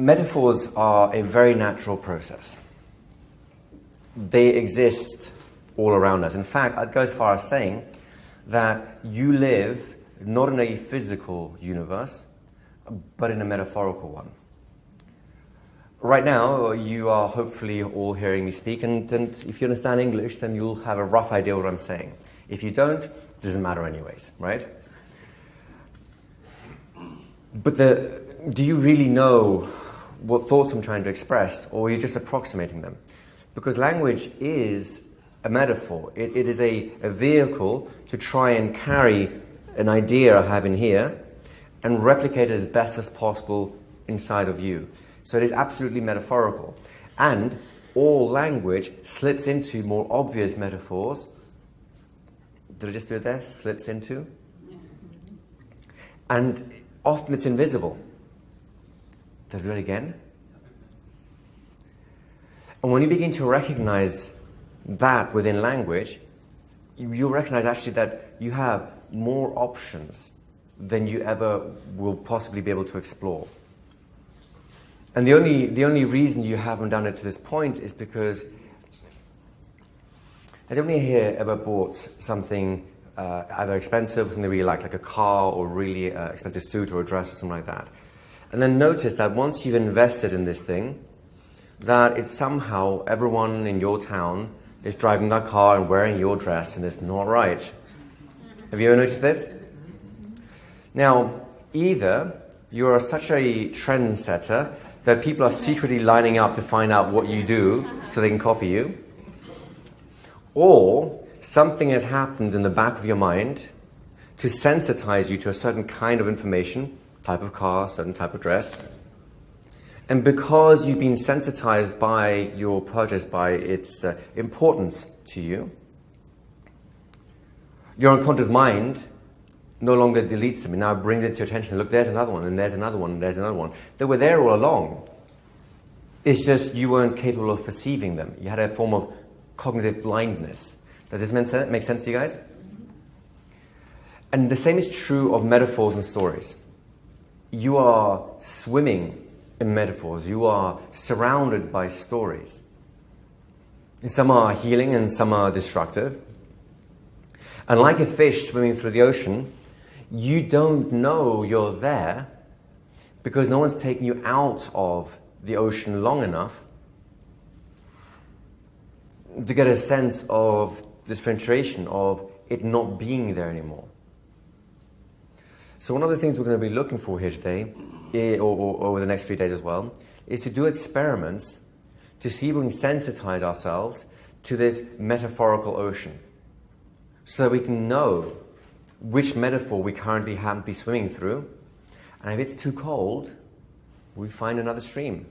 Metaphors are a very natural process. They exist all around us. In fact, I'd go as far as saying that you live not in a physical universe, but in a metaphorical one. Right now, you are hopefully all hearing me speak, and if you understand English, then you'll have a rough idea what I'm saying. If you don't, it doesn't matter anyways, right? But do you really know what thoughts I'm trying to express, or are you just approximating them? Because language is a metaphor. It is a vehicle to try and carry an idea I have in here and replicate it as best as possible inside of you. So it is absolutely metaphorical. And all language slips into more obvious metaphors. Did I just do it there? Slips into? And often it's invisible. Did I do it again? And when you begin to recognize that within language, you'll recognize actually that you have more options than you ever will possibly be able to explore. And the only reason you haven't done it to this point is because has anybody here ever bought something either expensive, something they really like a car or really expensive suit or a dress or something like that, and then notice that once you've invested in this thing, that it's somehow everyone in your town is driving that car and wearing your dress, and it's not right. Have you ever noticed this? Now, either you are such a trendsetter that people are secretly lining up to find out what you do so they can copy you, or something has happened in the back of your mind to sensitize you to a certain kind of information, type of car, certain type of dress. And because you've been sensitized by your purchase, by its importance to you, your unconscious mind no longer deletes them. It now brings it to your attention. Look, there's another one, and there's another one, and there's another one. They were there all along. It's just you weren't capable of perceiving them. You had a form of cognitive blindness. Does this make sense to you guys? And the same is true of metaphors and stories. You are swimming in metaphors. You are surrounded by stories. Some are healing and some are destructive. And like a fish swimming through the ocean, you don't know you're there because no one's taken you out of the ocean long enough to get a sense of differentiation, of it not being there anymore. So one of the things we're going to be looking for here today, or over the next few days as well, is to do experiments to see if we can sensitize ourselves to this metaphorical ocean, so that we can know which metaphor we currently happen to be swimming through, and if it's too cold, we find another stream.